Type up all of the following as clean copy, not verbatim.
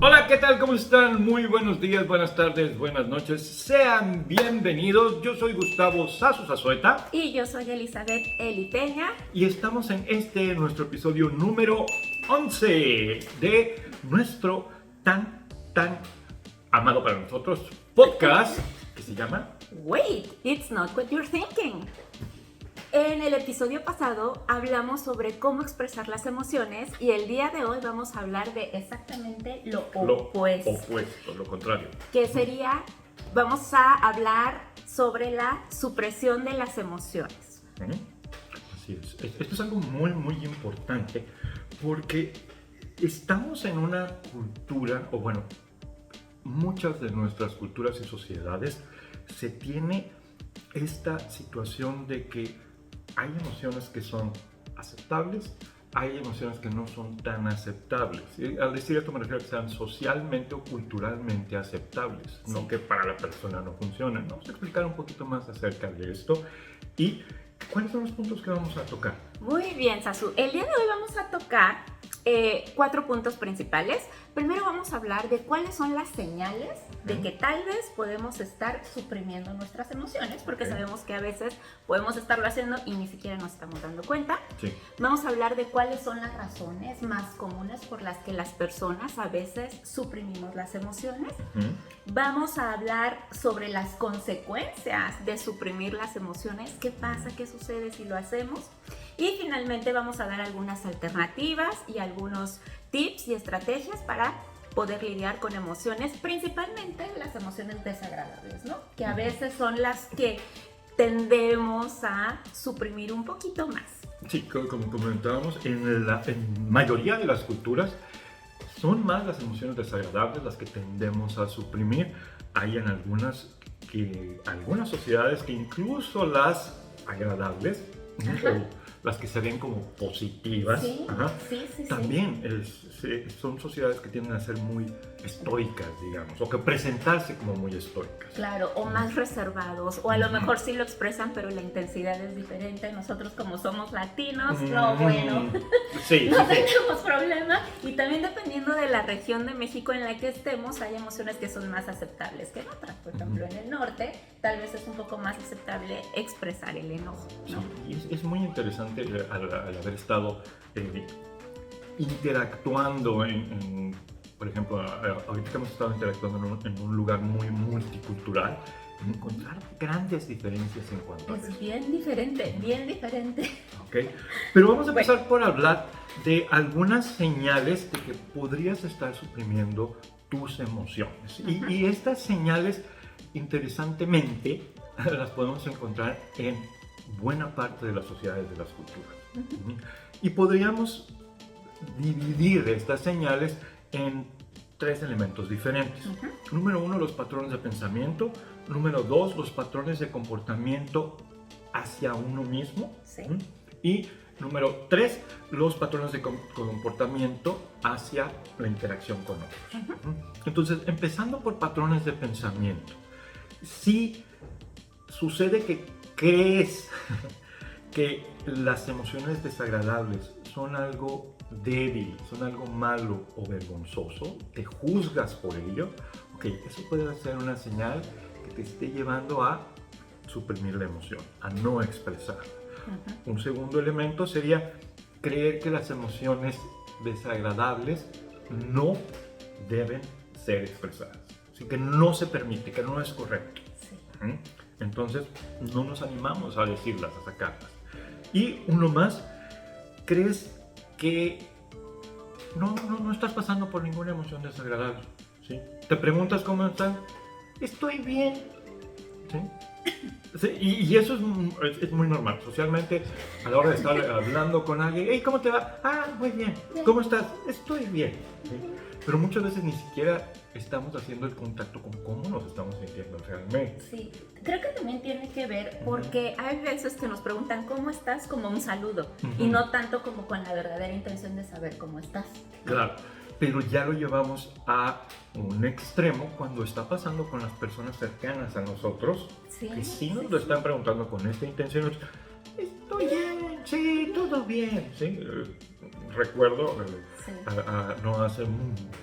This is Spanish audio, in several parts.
Hola, ¿qué tal? ¿Cómo están? Muy buenos días, buenas tardes, buenas noches. Sean bienvenidos. Yo soy Gustavo Sasu Zazueta. Y yo soy Elizabeth Eliteña. Y estamos en nuestro episodio número 11 de nuestro tan amado para nosotros podcast que se llama Wait, it's not what you're thinking. En el episodio pasado hablamos sobre cómo expresar las emociones y el día de hoy vamos a hablar de exactamente lo opuesto. Lo contrario. Que sería, vamos a hablar sobre la supresión de las emociones. Así es. Esto es algo muy importante porque estamos en una cultura, o bueno, muchas de nuestras culturas y sociedades se tiene esta situación de que hay emociones que son aceptables, hay emociones que no son tan aceptables. Y al decir esto me refiero a que sean socialmente o culturalmente aceptables, sí. No que para la persona no funcionan. Vamos a explicar un poquito más acerca de esto y cuáles son los puntos que vamos a tocar. Muy bien, Sasu. El día de hoy vamos a tocar 4 puntos principales. Primero vamos a hablar de cuáles son las señales de que tal vez podemos estar suprimiendo nuestras emociones, porque sabemos que a veces podemos estarlo haciendo y ni siquiera nos estamos dando cuenta. Sí. Vamos a hablar de cuáles son las razones más comunes por las que las personas a veces suprimimos las emociones. Vamos a hablar sobre las consecuencias de suprimir las emociones, qué pasa, qué sucede si lo hacemos. Y finalmente vamos a dar algunas alternativas y algunos tips y estrategias para poder lidiar con emociones, principalmente las emociones desagradables, ¿no? Que a veces son las que tendemos a suprimir un poquito más. Sí, como comentábamos, en mayoría de las culturas son más las emociones desagradables las que tendemos a suprimir. Hay en algunas sociedades que incluso las agradables, o las que se ven como positivas, sí, también son sociedades que tienden a ser muy estoicas, digamos, o que presentarse como muy estoicas. Claro, o más reservados, o a lo mejor sí lo expresan, pero la intensidad es diferente. Nosotros como somos latinos, no, bueno, no tenemos problema. Y también dependiendo de la región de México en la que estemos, hay emociones que son más aceptables que en otras. Por ejemplo, en el norte, tal vez es un poco más aceptable expresar el enojo, ¿no? Sí, es muy interesante al haber estado interactuando por ejemplo, ahorita que hemos estado interactuando en un lugar muy multicultural, encontrar grandes diferencias en cuanto a eso. Es bien diferente. Okay. Pero vamos a empezar por hablar de algunas señales de que podrías estar suprimiendo tus emociones. Y estas señales, interesantemente, las podemos encontrar en buena parte de las sociedades de las culturas. Y podríamos dividir estas señales en 3 elementos diferentes. Número 1, los patrones de pensamiento. Número 2, los patrones de comportamiento hacia uno mismo. Sí. Y número 3, los patrones de comportamiento hacia la interacción con otros. Entonces, empezando por patrones de pensamiento. Si sucede que crees que las emociones desagradables son algo débil, son algo malo o vergonzoso, te juzgas por ello, eso puede ser una señal que te esté llevando a suprimir la emoción, a no expresarla. Un segundo elemento sería creer que las emociones desagradables no deben ser expresadas, así que no se permite, que no es correcto. Sí. Entonces no nos animamos a decirlas, a sacarlas. Y uno más, crees que no estás pasando por ninguna emoción desagradable, ¿sí? Te preguntas cómo estás, estoy bien, ¿sí? Sí, y eso es muy normal. Socialmente, a la hora de estar hablando con alguien, hey, ¿cómo te va? Ah, muy bien. ¿Cómo estás? Estoy bien. ¿Sí? Pero muchas veces ni siquiera estamos haciendo el contacto con cómo nos estamos sintiendo realmente. Sí, creo que también tiene que ver porque hay veces que nos preguntan ¿cómo estás? Como un saludo y no tanto como con la verdadera intención de saber cómo estás. Claro, pero ya lo llevamos a un extremo cuando está pasando con las personas cercanas a nosotros, que sí nos lo están preguntando con esta intención. estoy bien, sí, todo bien. Sí, recuerdo, Sí. no hace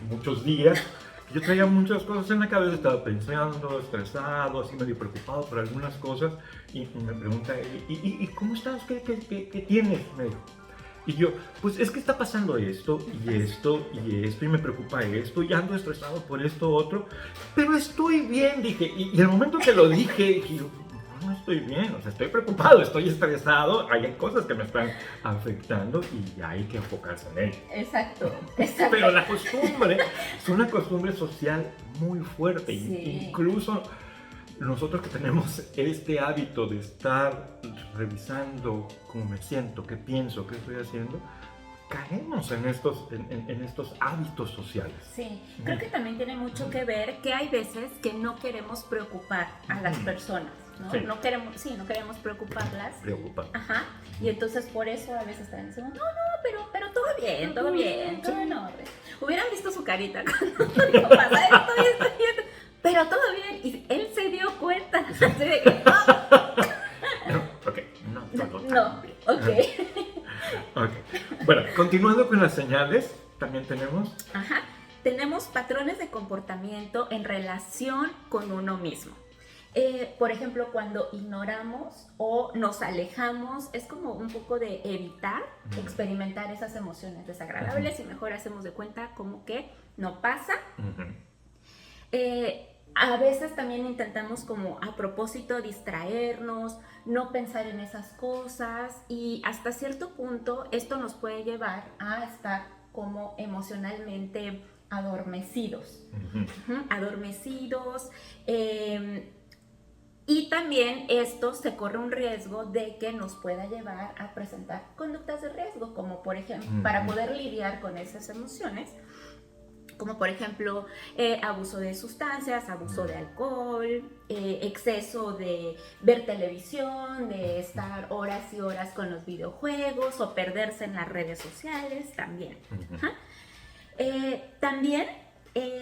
muchos días, que yo traía muchas cosas en la cabeza, estaba pensando, estresado, así medio preocupado por algunas cosas, y me pregunta, ¿y cómo estás? ¿Qué tienes? Me dijo. Y yo, pues es que está pasando esto, y esto, y esto, y me preocupa esto, y ando estresado por esto, otro, pero estoy bien, dije, y el momento que lo dije, yo, no estoy bien, o sea, estoy preocupado, estoy estresado, hay cosas que me están afectando y hay que enfocarse en ello. Exacto. Pero la costumbre es una costumbre social muy fuerte, Sí. incluso nosotros que tenemos este hábito de estar revisando cómo me siento, qué pienso, qué estoy haciendo, caemos en estos hábitos sociales. Sí, creo que también tiene mucho que ver que hay veces que no queremos preocupar a las personas, ¿no? Sí. No queremos preocuparlas. Preocupa. Ajá, y entonces por eso a veces también decimos, no, pero todo bien, todo en orden. Hubieran visto su carita cuando dijo, pasa esto y esto y esto, pero todo bien, y él se dio cuenta, así de que, no, ok. Ok. Bueno, continuando con las señales, también tenemos... Ajá, tenemos patrones de comportamiento en relación con uno mismo. Por ejemplo, cuando ignoramos o nos alejamos, es como un poco de evitar experimentar esas emociones desagradables y mejor hacemos de cuenta como que no pasa. A veces también intentamos como a propósito distraernos, no pensar en esas cosas y hasta cierto punto esto nos puede llevar a estar como emocionalmente adormecidos. Adormecidos. Y también esto se corre un riesgo de que nos pueda llevar a presentar conductas de riesgo, como por ejemplo, para poder lidiar con esas emociones, como por ejemplo abuso de sustancias, abuso de alcohol, exceso de ver televisión, de estar horas y horas con los videojuegos o perderse en las redes sociales también. También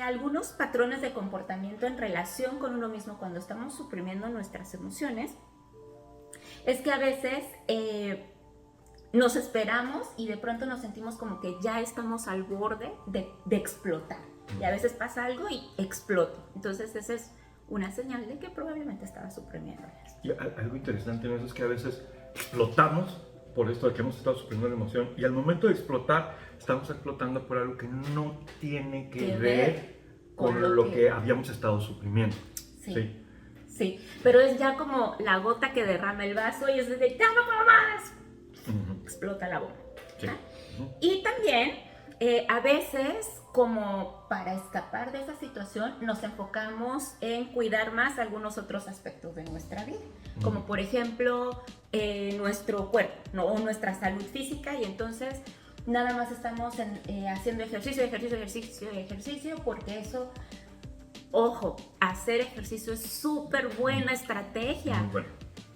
algunos patrones de comportamiento en relación con uno mismo cuando estamos suprimiendo nuestras emociones es que a veces nos esperamos y de pronto nos sentimos como que ya estamos al borde de explotar y a veces pasa algo y exploto, entonces esa es una señal de que probablemente estaba suprimiendo esto. Y algo interesante en eso es que a veces explotamos por esto de que hemos estado suprimiendo la emoción y al momento de explotar estamos explotando por algo que no tiene que ver con lo que habíamos estado suprimiendo. Sí, pero es ya como la gota que derrama el vaso y es de ya no puedo más. Explota la bomba. Sí. Y también a veces como para escapar de esa situación nos enfocamos en cuidar más algunos otros aspectos de nuestra vida, como por ejemplo nuestro cuerpo, ¿no? O nuestra salud física y entonces nada más estamos haciendo ejercicio porque eso, ojo, hacer ejercicio es súper buena estrategia. Muy bueno.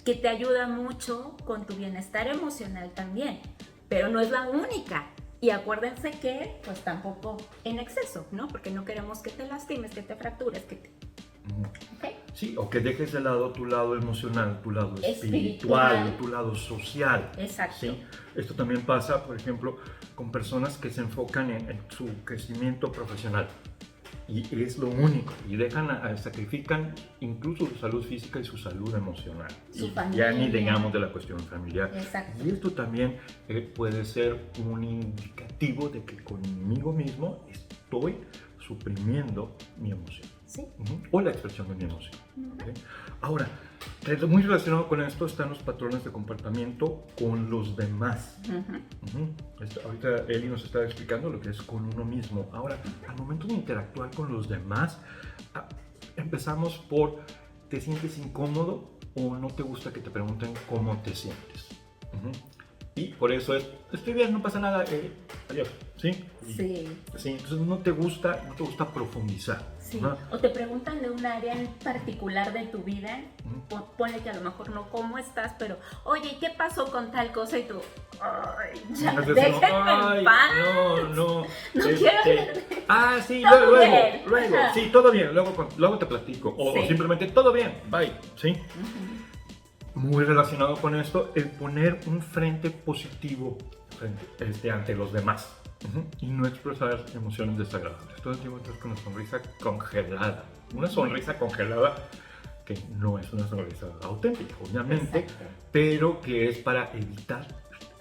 Que te ayuda mucho con tu bienestar emocional también, pero no es la única. Y acuérdense que, pues tampoco en exceso, ¿no? Porque no queremos que te lastimes, que te fractures, que te... ¿Okay? Sí, o que dejes de lado tu lado emocional, tu lado espiritual, tu lado social. Exacto. ¿Sí? Esto también pasa, por ejemplo, con personas que se enfocan en su crecimiento profesional. Y es lo único, y sacrifican incluso su salud física y su salud emocional. Su y familia. ya ni digamos de la cuestión familiar. Exacto. Y esto también puede ser un indicativo de que conmigo mismo estoy suprimiendo mi emoción. Sí. O la expresión de mi emoción. ¿Okay? Ahora, muy relacionado con esto están los patrones de comportamiento con los demás. Ahorita Eli nos está explicando lo que es con uno mismo. Ahora, al momento de interactuar con los demás, empezamos por ¿te sientes incómodo o no te gusta que te pregunten cómo te sientes? Y por eso estoy bien, no pasa nada, adiós, ¿sí? Sí. Sí, entonces no te gusta profundizar. Sí. ¿No? O te preguntan de un área en particular de tu vida, ponle que a lo mejor no cómo estás, pero oye, ¿qué pasó con tal cosa? Y tú, ay, ya, déjenme en paz. No quiero hablar. Sí, Todo luego, bien. sí, todo bien, luego te platico, o simplemente todo bien, bye, ¿sí? muy relacionado con esto, el poner un frente positivo ante los demás. Y no expresar emociones desagradables. Todo el tiempo estás con una sonrisa congelada. Una sonrisa congelada que no es una sonrisa auténtica, obviamente, Exacto. pero que es para evitar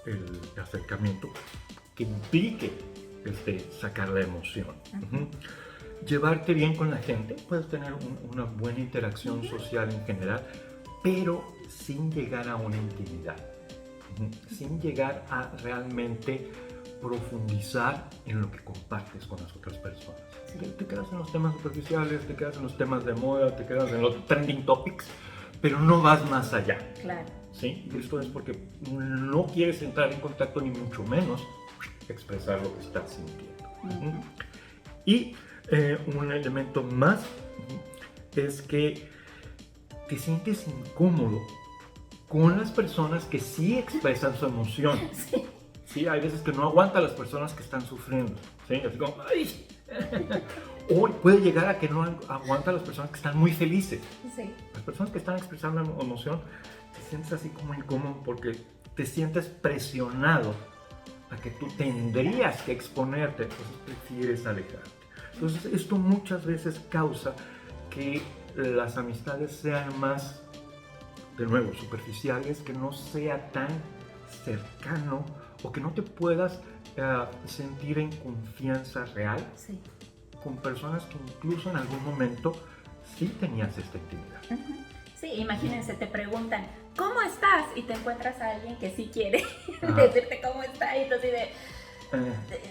el acercamiento que implique sacar la emoción. Llevarte bien con la gente, puedes tener una buena interacción social en general, pero sin llegar a una intimidad, sin llegar a realmente profundizar en lo que compartes con las otras personas. Sí. Te quedas en los temas superficiales, te quedas en los temas de moda, te quedas en los trending topics, pero no vas más allá. Claro. ¿Sí? Y esto es porque no quieres entrar en contacto ni mucho menos expresar lo que estás sintiendo. Y un elemento más es que te sientes incómodo con las personas que sí expresan su emoción. Sí. Sí, hay veces que no aguanta a las personas que están sufriendo. ¿Sí? Así como, ¡ay! O puede llegar a que no aguanta a las personas que están muy felices. Sí. Las personas que están expresando emoción, te sientes así como incómodo porque te sientes presionado a que tú tendrías que exponerte, entonces prefieres alejarte. Entonces esto muchas veces causa que las amistades sean más, de nuevo, superficiales, que no sea tan cercano o que no te puedas sentir en confianza real Sí. con personas que incluso en algún momento sí tenías esta intimidad. Sí, imagínense, te preguntan, ¿cómo estás? Y te encuentras a alguien que sí quiere Ajá. decirte cómo está y tú así de,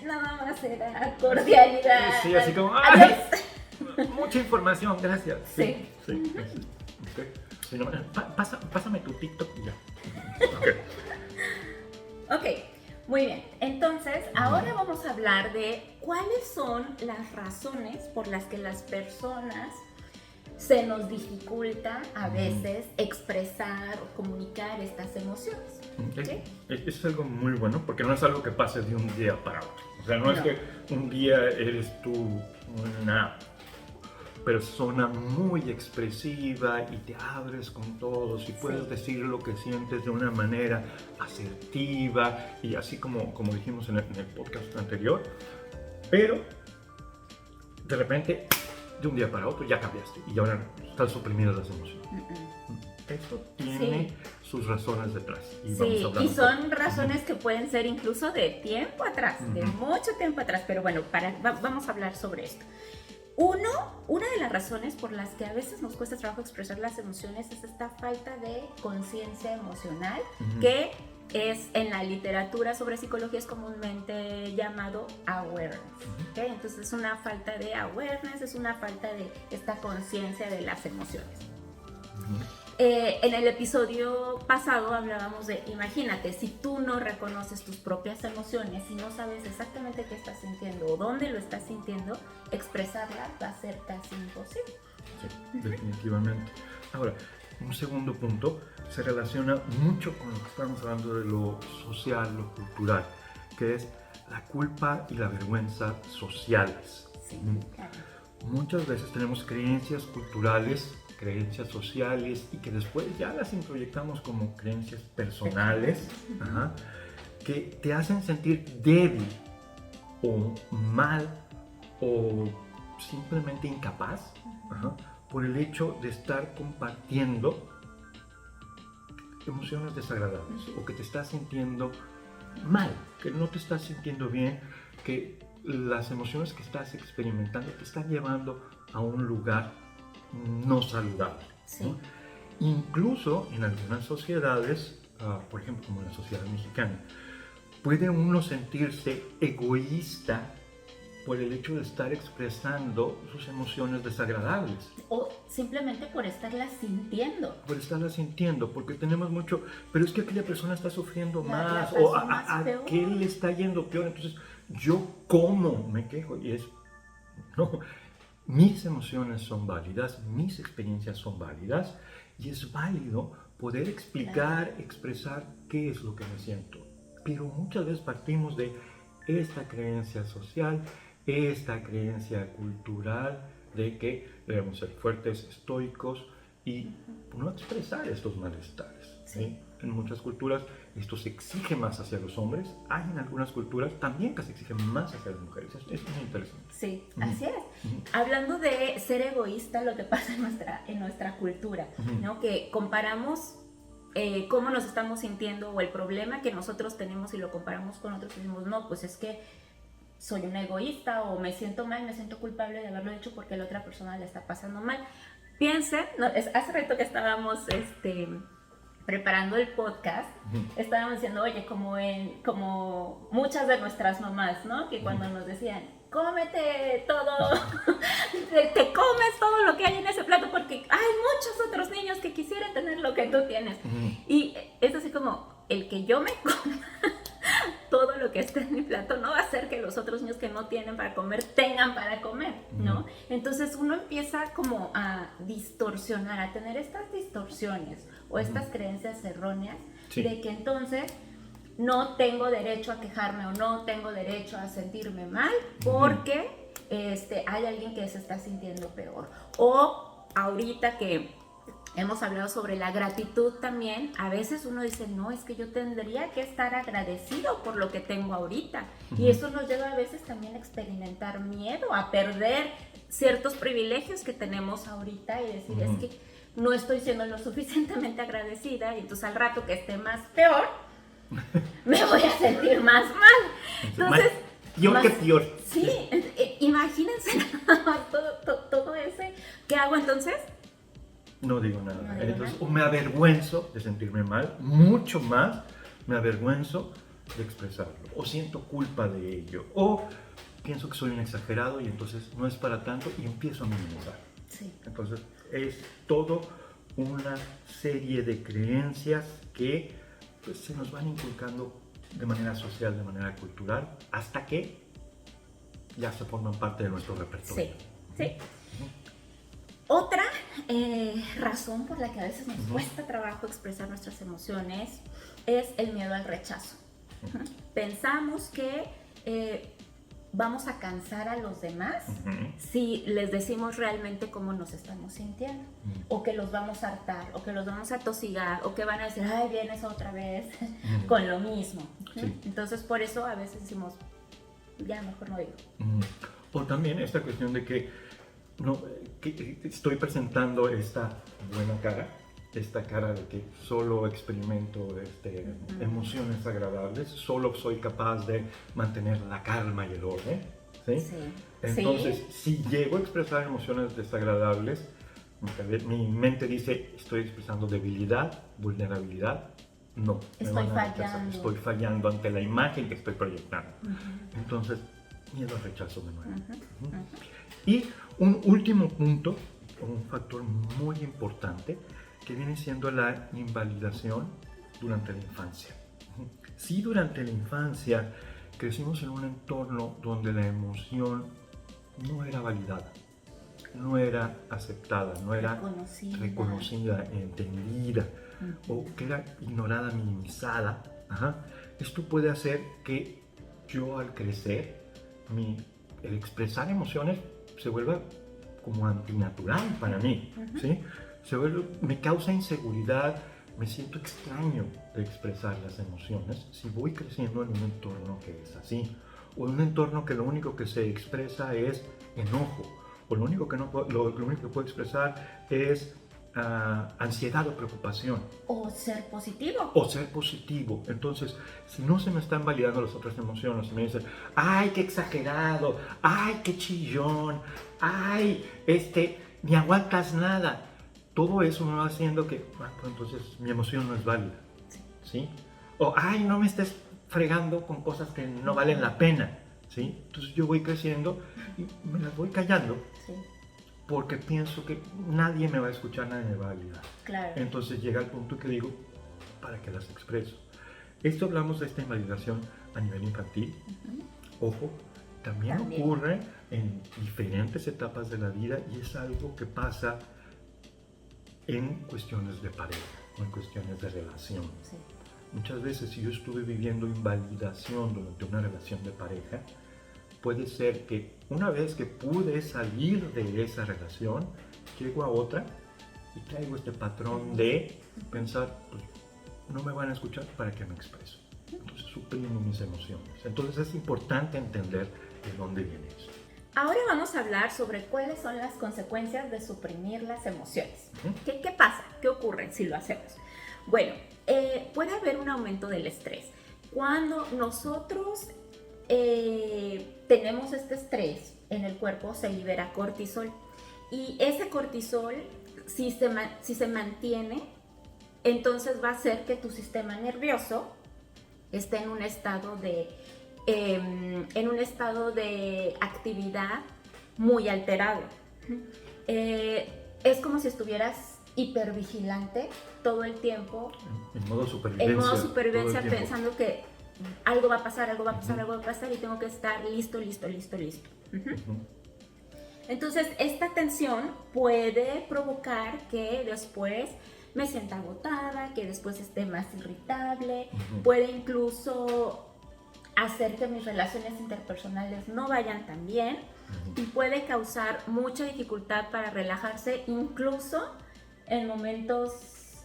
nada más era cordialidad. Sí, así como, Adiós. ¡ay! Mucha información, gracias. Sí. Sí. Okay. Sí, no, pásame tu TikTok y ya. Ok, muy bien. Entonces, ahora vamos a hablar de cuáles son las razones por las que las personas se nos dificulta a veces expresar o comunicar estas emociones. ¿Sí? Es algo muy bueno porque no es algo que pase de un día para otro. O sea, no es que un día eres tú una persona muy expresiva y te abres con todos y puedes decir lo que sientes de una manera asertiva y así como dijimos en el podcast anterior, pero de repente de un día para otro ya cambiaste y ahora están suprimidas las emociones. Esto tiene sus razones detrás. Y son razones que pueden ser incluso de tiempo atrás, de mucho tiempo atrás, pero bueno, vamos a hablar sobre esto. Una de las razones por las que a veces nos cuesta trabajo expresar las emociones es esta falta de conciencia emocional, que es en la literatura sobre psicología es comúnmente llamado awareness. ¿Okay? Entonces es una falta de awareness, es una falta de esta conciencia de las emociones. En el episodio pasado hablábamos de, imagínate, si tú no reconoces tus propias emociones y no sabes exactamente qué estás sintiendo o dónde lo estás sintiendo, expresarlas va a ser casi imposible. Sí, definitivamente. Ahora, un segundo punto se relaciona mucho con lo que estamos hablando de lo social, lo cultural, que es la culpa y la vergüenza sociales. Sí, claro. Muchas veces tenemos creencias culturales, creencias sociales y que después ya las introyectamos como creencias personales, que te hacen sentir débil o mal o simplemente incapaz por el hecho de estar compartiendo emociones desagradables o que te estás sintiendo mal, que no te estás sintiendo bien, que las emociones que estás experimentando te están llevando a un lugar no saludable. Sí. ¿No? Incluso en algunas sociedades, por ejemplo como la sociedad mexicana, puede uno sentirse egoísta por el hecho de estar expresando sus emociones desagradables. O simplemente por estarlas sintiendo. Por estarlas sintiendo, porque tenemos mucho, pero es que aquella persona está sufriendo más, la o más a peor. aquel le está yendo peor, entonces yo cómo me quejo, y es, no, mis emociones son válidas, mis experiencias son válidas, y es válido poder explicar, expresar qué es lo que me siento. Pero muchas veces partimos de esta creencia social, esta creencia cultural de que debemos ser fuertes, estoicos y no expresar estos malestares. Sí. En muchas culturas esto se exige más hacia los hombres, hay en algunas culturas también que se exige más hacia las mujeres. Esto es muy interesante. Sí, así es. Hablando de ser egoísta, lo que pasa en nuestra cultura, ¿no? Que comparamos cómo nos estamos sintiendo o el problema que nosotros tenemos y lo comparamos con otros y decimos, no, pues es que soy una egoísta o me siento mal, me siento culpable de haberlo hecho porque la otra persona le está pasando mal. Piensen, hace rato que estábamos preparando el podcast, estábamos diciendo, oye, como muchas de nuestras mamás, ¿no? Que cuando nos decían, cómete todo, te comes todo lo que hay en ese plato porque hay muchos otros niños que quisieran tener lo que tú tienes. Y es así como, el que yo me coma todo lo que está en mi plato no va a hacer que los otros niños que no tienen para comer tengan para comer, ¿no? Entonces uno empieza como a distorsionar, a tener estas distorsiones o estas creencias erróneas de que entonces no tengo derecho a quejarme o no tengo derecho a sentirme mal porque hay alguien que se está sintiendo peor. O ahorita que hemos hablado sobre la gratitud también, a veces uno dice, no, es que yo tendría que estar agradecido por lo que tengo ahorita. Y eso nos lleva a veces también a experimentar miedo, a perder ciertos privilegios que tenemos ahorita y decir, es que no estoy siendo lo suficientemente agradecida y entonces al rato que esté más peor, me voy a sentir más mal. Entonces, peor que peor. Sí, imagínense todo ese, ¿qué hago entonces? No digo nada. Entonces, o me avergüenzo de sentirme mal, mucho más me avergüenzo de expresarlo, o siento culpa de ello, o pienso que soy un exagerado y entonces no es para tanto y empiezo a minimizar. Sí. Entonces, es todo una serie de creencias que pues, se nos van inculcando de manera social, de manera cultural, hasta que ya se forman parte de nuestro repertorio. Sí, sí. Otra razón por la que a veces nos cuesta trabajo expresar nuestras emociones es el miedo al rechazo. Pensamos que vamos a cansar a los demás si les decimos realmente cómo nos estamos sintiendo, o que los vamos a hartar, o que los vamos a tosigar, o que van a decir, ay, vienes otra vez con lo mismo. Sí. Entonces por eso a veces decimos, ya mejor no digo. O también esta cuestión de que estoy presentando esta buena cara, esta cara de que solo experimento emociones agradables, solo soy capaz de mantener la calma y el orden, ¿sí? Sí. Entonces, si llego a expresar emociones desagradables, mi mente dice, estoy expresando debilidad, vulnerabilidad, no. Estoy fallando ante la imagen que estoy proyectando. Entonces, miedo al rechazo de nuevo. Y un último punto, un factor muy importante, que viene siendo la invalidación durante la infancia. Si durante la infancia crecimos en un entorno donde la emoción no era validada, no era aceptada, no era reconocida, entendida, o que era ignorada, minimizada, esto puede hacer que yo al crecer, el expresar emociones se vuelva como antinatural para mí, ¿sí? Me causa inseguridad, me siento extraño de expresar las emociones si voy creciendo en un entorno que es así, o en un entorno que lo único que se expresa es enojo, o lo único que puedo expresar es ansiedad o preocupación. O ser positivo. Entonces, si no se me están validando las otras emociones, si me dicen, ay, qué exagerado, ay, qué chillón, ay, ni aguantas nada, todo eso me va haciendo que, pues entonces mi emoción no es válida, ¿sí? O, ay, no me estés fregando con cosas que no valen la pena, ¿sí? Entonces yo voy creciendo y me las voy callando. Sí. Porque pienso que nadie me va a escuchar, nadie me va a validar. Claro. Entonces llega el punto que digo, ¿para qué las expreso? Esto hablamos de esta invalidación a nivel infantil. Ojo, también ocurre en diferentes etapas de la vida y es algo que pasa en cuestiones de pareja o en cuestiones de relación. Sí. Muchas veces si yo estuve viviendo invalidación durante una relación de pareja, puede ser que una vez que pude salir de esa relación, llego a otra y traigo este patrón de pensar, pues, no me van a escuchar, ¿para qué me expreso? Entonces suprimo mis emociones. Entonces es importante entender de dónde viene eso. Ahora vamos a hablar sobre cuáles son las consecuencias de suprimir las emociones. ¿Qué pasa? ¿Qué ocurre si lo hacemos? Bueno, puede haber un aumento del estrés. Cuando nosotros tenemos este estrés en el cuerpo, se libera cortisol. Y ese cortisol, si se mantiene, entonces va a hacer que tu sistema nervioso esté en un estado de actividad muy alterado. Es como si estuvieras hipervigilante todo el tiempo. En modo supervivencia. En modo supervivencia, pensando que algo va a pasar, algo va a pasar, algo va a pasar y tengo que estar listo. Entonces, esta tensión puede provocar que después me sienta agotada, que después esté más irritable, puede incluso hacer que mis relaciones interpersonales no vayan tan bien y puede causar mucha dificultad para relajarse, incluso en momentos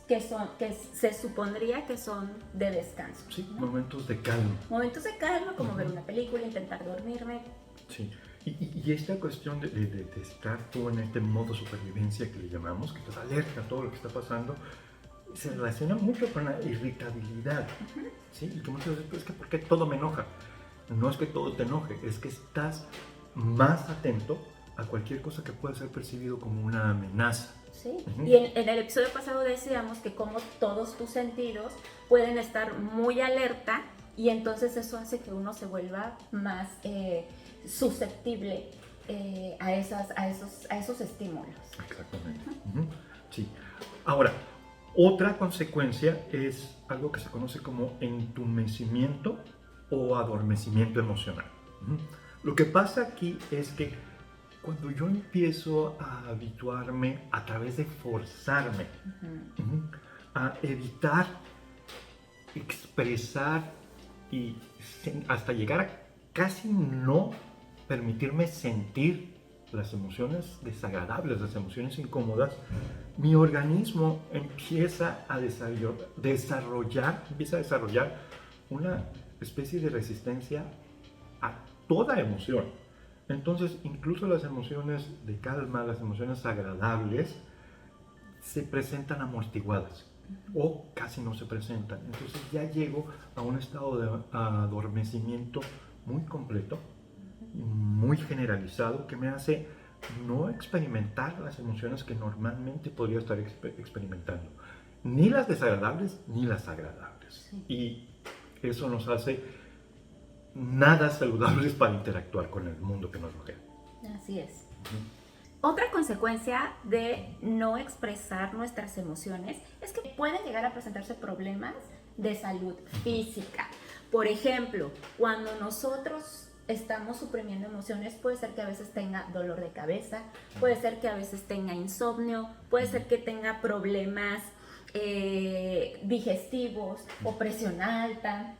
que se supondría que son de descanso. Sí, ¿no? Momentos de calma. Momentos de calma, como ver una película, intentar dormirme. Sí, y esta cuestión de estar tú en este modo supervivencia que le llamamos, que estás alerta a todo lo que está pasando, se relaciona mucho con la irritabilidad. ¿Sí? Y que muchas veces, es que ¿por qué todo me enoja? No es que todo te enoje, es que estás más atento a cualquier cosa que pueda ser percibido como una amenaza. Sí, y en el episodio pasado decíamos que como todos tus sentidos pueden estar muy alerta y entonces eso hace que uno se vuelva más susceptible a esos estímulos. Exactamente. Sí. Ahora, otra consecuencia es algo que se conoce como entumecimiento o adormecimiento emocional. Lo que pasa aquí es que cuando yo empiezo a habituarme a través de forzarme a evitar expresar y hasta llegar a casi no permitirme sentir las emociones desagradables, las emociones incómodas, mi organismo empieza a desarrollar una especie de resistencia a toda emoción. Entonces, incluso las emociones de calma, las emociones agradables, se presentan amortiguadas o casi no se presentan. Entonces ya llego a un estado de adormecimiento muy completo, muy generalizado, que me hace no experimentar las emociones que normalmente podría estar experimentando, ni las desagradables ni las agradables. Sí. Y eso nos hace nada saludables para interactuar con el mundo que nos rodea. Así es. Otra consecuencia de no expresar nuestras emociones es que pueden llegar a presentarse problemas de salud física. Por ejemplo, cuando nosotros estamos suprimiendo emociones, puede ser que a veces tenga dolor de cabeza, puede ser que a veces tenga insomnio, puede ser que tenga problemas digestivos o presión alta.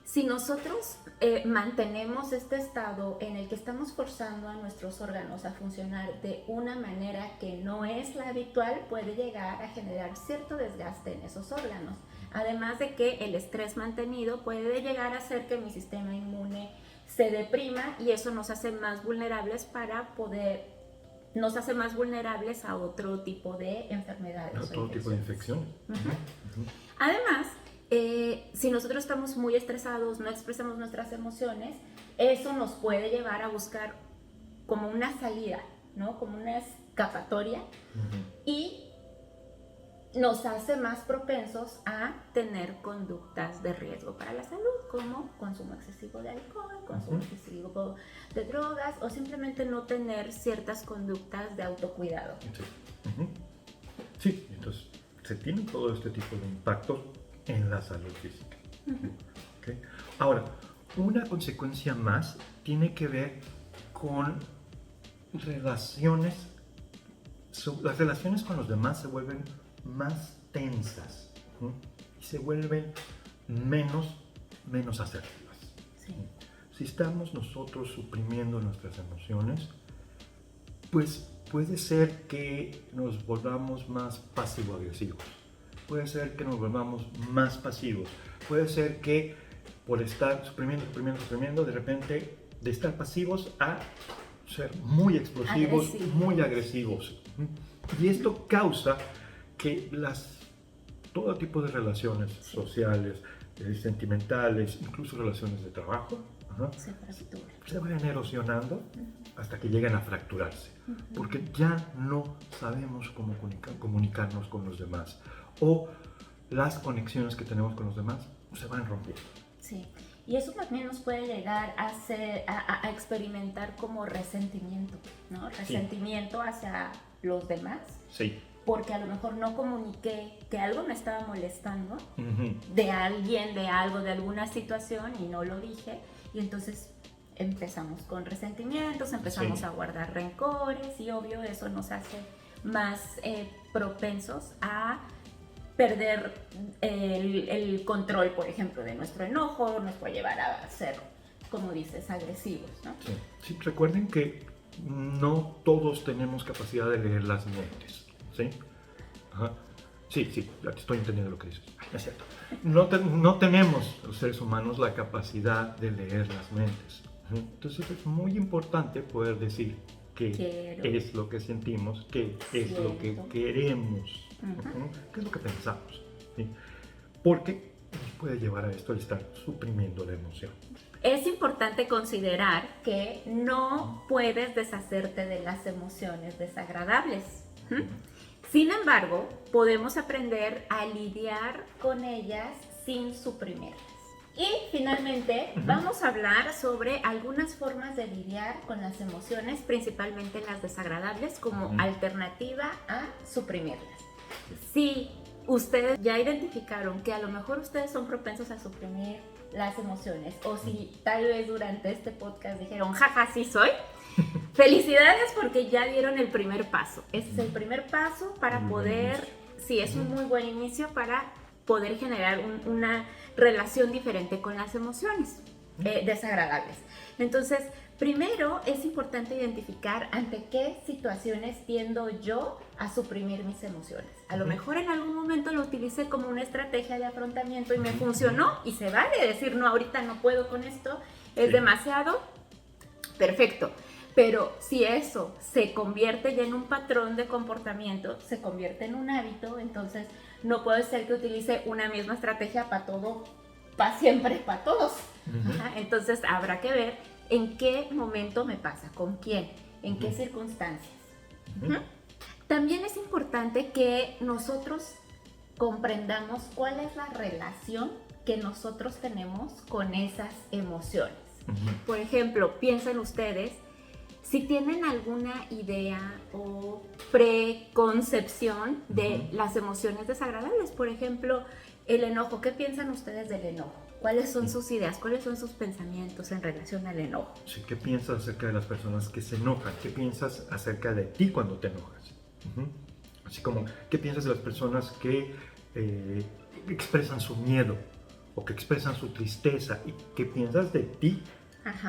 Si nosotros mantenemos este estado en el que estamos forzando a nuestros órganos a funcionar de una manera que no es la habitual, puede llegar a generar cierto desgaste en esos órganos. Además de que el estrés mantenido puede llegar a hacer que mi sistema inmune se deprima y eso nos hace más vulnerables a otro tipo de enfermedades. A otro tipo de infecciones. Además, si nosotros estamos muy estresados, no expresamos nuestras emociones, eso nos puede llevar a buscar como una salida, ¿no? Como una escapatoria y nos hace más propensos a tener conductas de riesgo para la salud, como consumo excesivo de alcohol, consumo excesivo de drogas o simplemente no tener ciertas conductas de autocuidado. Sí, sí, entonces se tiene todo este tipo de impactos en la salud física. ¿Okay? Ahora, una consecuencia más tiene que ver con relaciones. Las relaciones con los demás se vuelven más tensas y se vuelven menos asertivas. Sí. Si estamos nosotros suprimiendo nuestras emociones, pues puede ser que nos volvamos más pasivo-agresivos, puede ser que nos volvamos más pasivos, puede ser que por estar suprimiendo, de repente de estar pasivos a ser muy explosivos, muy agresivos. Y esto causa que todo tipo de relaciones sociales, sentimentales, incluso relaciones de trabajo, se vayan erosionando hasta que lleguen a fracturarse, porque ya no sabemos cómo comunicarnos con los demás, o las conexiones que tenemos con los demás se van rompiendo. Sí, y eso también nos puede llegar a experimentar como resentimiento, ¿no? Resentimiento hacia los demás. Sí. Porque a lo mejor no comuniqué que algo me estaba molestando de alguien, de algo, de alguna situación, y no lo dije, y entonces empezamos con resentimientos, empezamos a guardar rencores, y obvio eso nos hace más propensos a perder el control, por ejemplo, de nuestro enojo, nos puede llevar a ser, como dices, agresivos, ¿no? Sí, recuerden que no todos tenemos capacidad de leer las mentes, ¿sí? Ajá. Sí, ya te estoy entendiendo lo que dices. Es cierto. No tenemos los seres humanos la capacidad de leer las mentes. Entonces es muy importante poder decir qué es lo que sentimos, qué es lo que queremos, qué es lo que pensamos, ¿sí? Porque nos puede llevar a esto el estar suprimiendo la emoción. Es importante considerar que no puedes deshacerte de las emociones desagradables. Sin embargo, podemos aprender a lidiar con ellas sin suprimirlas. Y finalmente vamos a hablar sobre algunas formas de lidiar con las emociones, principalmente las desagradables, como alternativa a suprimirlas. Si ustedes ya identificaron que a lo mejor ustedes son propensos a suprimir las emociones, o si tal vez durante este podcast dijeron, jaja, sí soy, felicidades porque ya dieron el primer paso. Ese es el primer paso para poder, sí, es un muy buen inicio para poder generar una relación diferente con las emociones desagradables. Entonces, primero es importante identificar ante qué situaciones tiendo yo a suprimir mis emociones. A lo mejor en algún momento lo utilicé como una estrategia de afrontamiento y me funcionó, y se vale decir, no, ahorita no puedo con esto, es demasiado, perfecto. Pero si eso se convierte ya en un patrón de comportamiento, se convierte en un hábito, entonces no puede ser que utilice una misma estrategia para todo, para siempre, para todos. Entonces habrá que ver en qué momento me pasa, con quién, en qué circunstancias. También es importante que nosotros comprendamos cuál es la relación que nosotros tenemos con esas emociones. Por ejemplo, piensen ustedes, si tienen alguna idea o preconcepción de las emociones desagradables, por ejemplo, el enojo, ¿qué piensan ustedes del enojo? ¿Cuáles son sus ideas? ¿Cuáles son sus pensamientos en relación al enojo? Sí, ¿qué piensas acerca de las personas que se enojan? ¿Qué piensas acerca de ti cuando te enojas? Así como, ¿qué piensas de las personas que expresan su miedo o que expresan su tristeza? ¿Y qué piensas de ti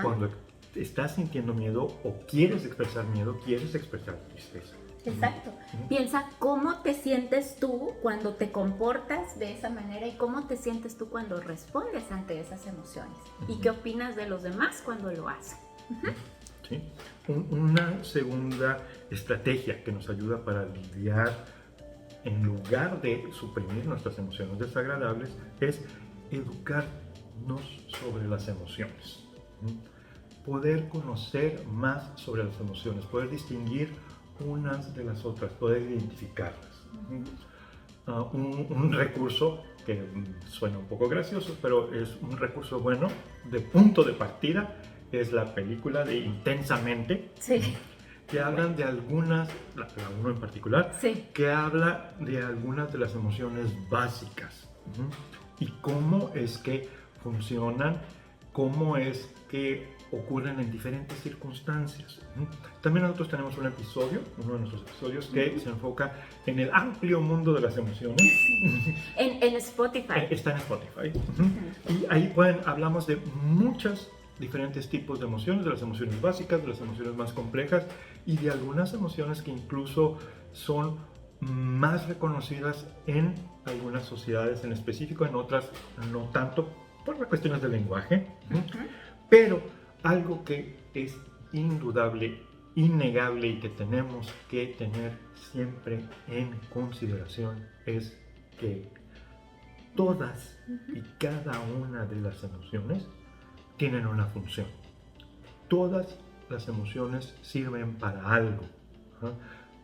cuando estás sintiendo miedo o quieres expresar miedo, quieres expresar tristeza? Exacto. Piensa cómo te sientes tú cuando te comportas de esa manera y cómo te sientes tú cuando respondes ante esas emociones. Y qué opinas de los demás cuando lo hacen. ¿Sí? Una segunda estrategia que nos ayuda para lidiar en lugar de suprimir nuestras emociones desagradables es educarnos sobre las emociones. Poder conocer más sobre las emociones, poder distinguir unas de las otras, poder identificarlas. Un recurso que suena un poco gracioso, pero es un recurso bueno de punto de partida, es la película de Intensamente, que hablan de algunas, la uno en particular, que habla de algunas de las emociones básicas y cómo es que funcionan, cómo es que ocurren en diferentes circunstancias. También nosotros tenemos un episodio, uno de nuestros episodios, que se enfoca en el amplio mundo de las emociones. En Spotify. Está en Spotify. Y ahí hablamos de muchas diferentes tipos de emociones, de las emociones básicas, de las emociones más complejas y de algunas emociones que incluso son más reconocidas en algunas sociedades en específico, en otras no tanto por las cuestiones del lenguaje. Pero algo que es indudable, innegable y que tenemos que tener siempre en consideración es que todas y cada una de las emociones tienen una función. Todas las emociones sirven para algo.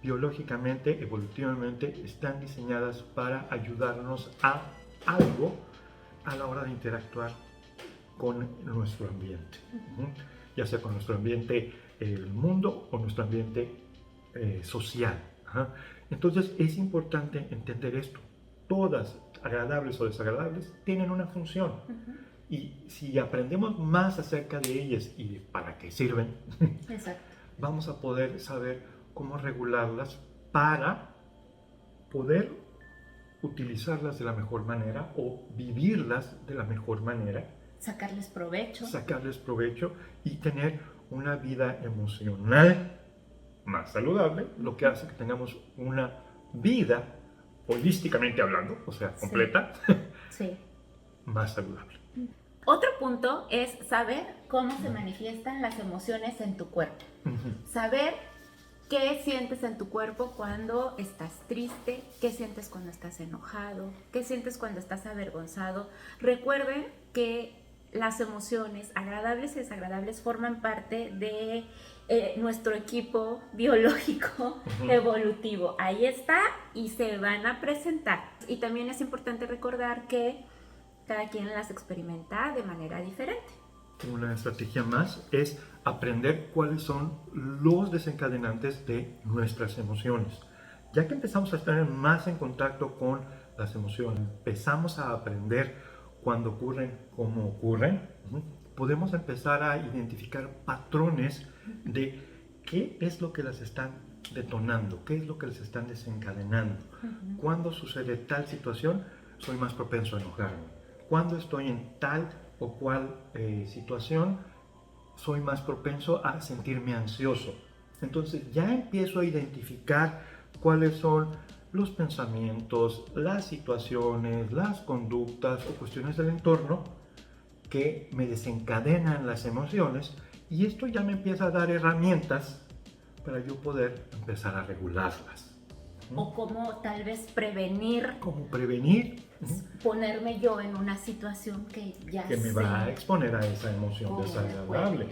Biológicamente, evolutivamente, están diseñadas para ayudarnos a algo a la hora de interactuar con nuestro ambiente, ya sea con nuestro ambiente, el mundo, o nuestro ambiente social. Entonces es importante entender esto. Todas, agradables o desagradables, tienen una función. Y si aprendemos más acerca de ellas y de para qué sirven, vamos a poder saber cómo regularlas para poder utilizarlas de la mejor manera o vivirlas de la mejor manera. Sacarles provecho Y tener una vida emocional más saludable, lo que hace que tengamos una vida, holísticamente hablando, o sea, completa, más saludable. Otro punto es saber cómo se manifiestan las emociones en tu cuerpo. Saber qué sientes en tu cuerpo cuando estás triste, qué sientes cuando estás enojado, qué sientes cuando estás avergonzado. Recuerden que las emociones agradables y desagradables forman parte de nuestro equipo biológico evolutivo. Ahí está y se van a presentar. Y también es importante recordar que cada quien las experimenta de manera diferente. Una estrategia más es aprender cuáles son los desencadenantes de nuestras emociones. Ya que empezamos a estar más en contacto con las emociones, empezamos a aprender cuando ocurren, cómo ocurren, podemos empezar a identificar patrones de qué es lo que las están detonando, qué es lo que les están desencadenando. Cuando sucede tal situación, soy más propenso a enojarme. Cuando estoy en tal o cual situación, soy más propenso a sentirme ansioso. Entonces ya empiezo a identificar cuáles son los pensamientos, las situaciones, las conductas o cuestiones del entorno que me desencadenan las emociones, y esto ya me empieza a dar herramientas para yo poder empezar a regularlas. O cómo tal vez prevenir. ¿Cómo prevenir? Ponerme yo en una situación que ya que me va a exponer a esa emoción desagradable.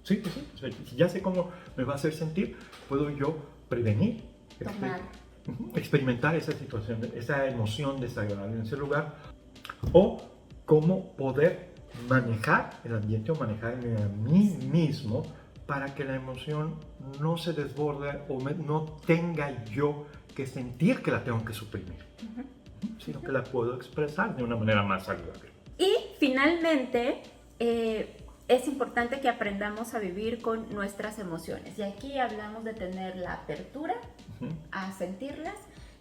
Sí, pues sí. O sea, si ya sé cómo me va a hacer sentir, puedo yo prevenir, experimentar esa situación, esa emoción desagradable en ese lugar, o cómo poder manejar el ambiente o manejarme a mí mismo para que la emoción no se desborde o no tenga yo que sentir que la tengo que suprimir, sino que la puedo expresar de una manera más saludable. Y finalmente, es importante que aprendamos a vivir con nuestras emociones. Y aquí hablamos de tener la apertura a sentirlas,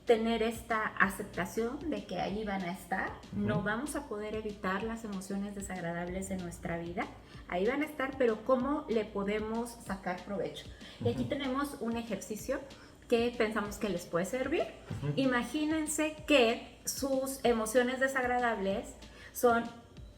tener esta aceptación de que ahí van a estar. No vamos a poder evitar las emociones desagradables en nuestra vida. Ahí van a estar, pero ¿cómo le podemos sacar provecho? Y aquí tenemos un ejercicio que pensamos que les puede servir. Imagínense que sus emociones desagradables son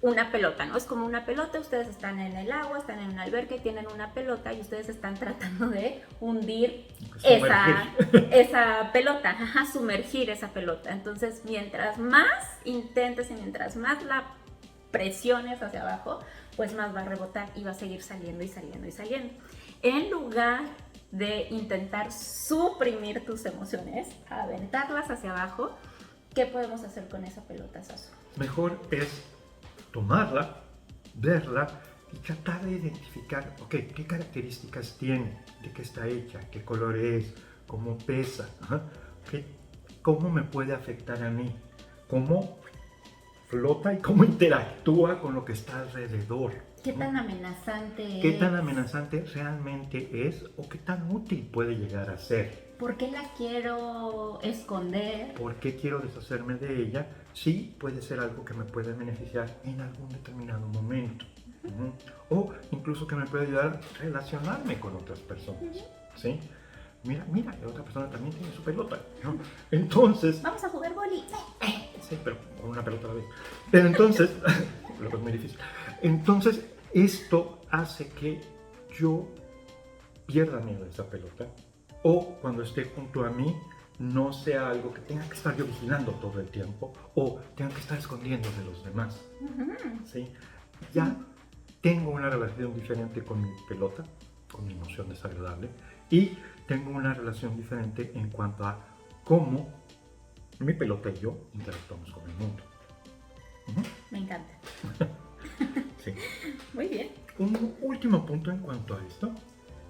una pelota, ¿no? Es como una pelota, ustedes están en el agua, están en una alberca y tienen una pelota y ustedes están tratando de hundir esa pelota, sumergir esa pelota. Entonces, mientras más intentes y mientras más la presiones hacia abajo, pues más va a rebotar y va a seguir saliendo y saliendo y saliendo. En lugar de intentar suprimir tus emociones, aventarlas hacia abajo, ¿qué podemos hacer con esa pelota, Sasu? Mejor es tomarla, verla y tratar de identificar, qué características tiene, de qué está hecha, qué color es, cómo pesa, cómo me puede afectar a mí, cómo flota y cómo interactúa con lo que está alrededor. ¿Qué tan amenazante es? ¿Qué tan amenazante realmente es o qué tan útil puede llegar a ser? ¿Por qué la quiero esconder? ¿Por qué quiero deshacerme de ella? Sí, puede ser algo que me puede beneficiar en algún determinado momento. O incluso que me puede ayudar a relacionarme con otras personas. ¿Sí? Mira, la otra persona también tiene su pelota, ¿no? Entonces... Vamos a jugar boli. Sí, pero con una pelota a la vez. Pero entonces, lo que es muy difícil. Entonces, esto hace que yo pierda miedo a esa pelota, o cuando esté junto a mí, no sea algo que tenga que estar yo vigilando todo el tiempo, o tenga que estar escondiendo de los demás. ¿Sí? Ya tengo una relación diferente con mi pelota, con mi emoción desagradable, y tengo una relación diferente en cuanto a cómo mi pelota y yo interactuamos con el mundo. Me encanta. Sí. Muy bien. Un último punto en cuanto a esto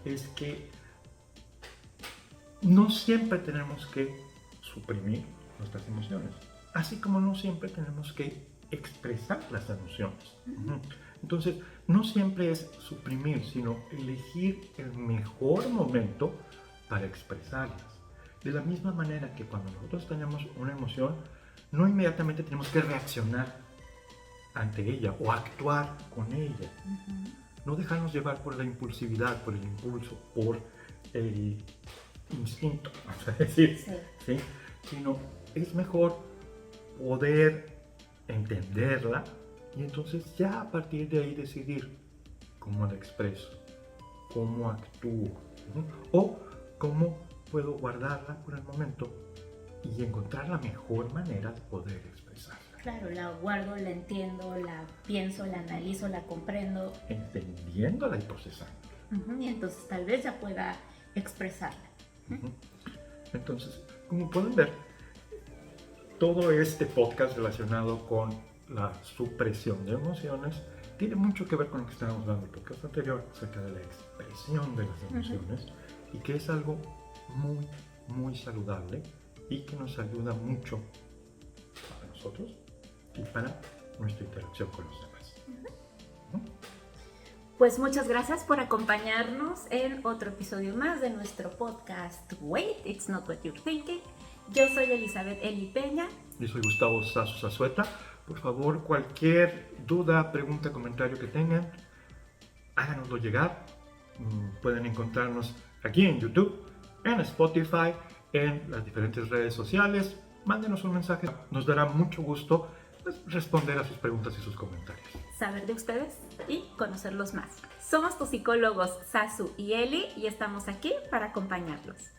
es que no siempre tenemos que suprimir nuestras emociones, así como no siempre tenemos que expresar las emociones. Entonces, no siempre es suprimir, sino elegir el mejor momento para expresarlas. De la misma manera que cuando nosotros tenemos una emoción, no inmediatamente tenemos que reaccionar ante ella o actuar con ella. No dejarnos llevar por la impulsividad, por el impulso, por el instinto, vamos a decir, ¿sí? Sino es mejor poder entenderla y entonces ya a partir de ahí decidir cómo la expreso, cómo actúo, o cómo puedo guardarla por el momento y encontrar la mejor manera de poder expresarla. Claro, la guardo, la entiendo, la pienso, la analizo, la comprendo. Entendiéndola y procesándola. Y entonces tal vez ya pueda expresarla. Entonces, como pueden ver, todo este podcast relacionado con la supresión de emociones tiene mucho que ver con lo que estábamos hablando en el podcast anterior acerca de la expresión de las emociones y que es algo muy, muy saludable y que nos ayuda mucho para nosotros y para nuestra interacción con los demás. Pues muchas gracias por acompañarnos en otro episodio más de nuestro podcast Wait, It's Not What You're Thinking. Yo soy Elizabeth Eli Peña. Yo soy Gustavo Sasso Zazueta. Por favor, cualquier duda, pregunta, comentario que tengan, háganoslo llegar. Pueden encontrarnos aquí en YouTube, en Spotify, en las diferentes redes sociales. Mándenos un mensaje. Nos dará mucho gusto responder a sus preguntas y sus comentarios. Saber de ustedes y conocerlos más. Somos tus psicólogos Sasu y Eli y estamos aquí para acompañarlos.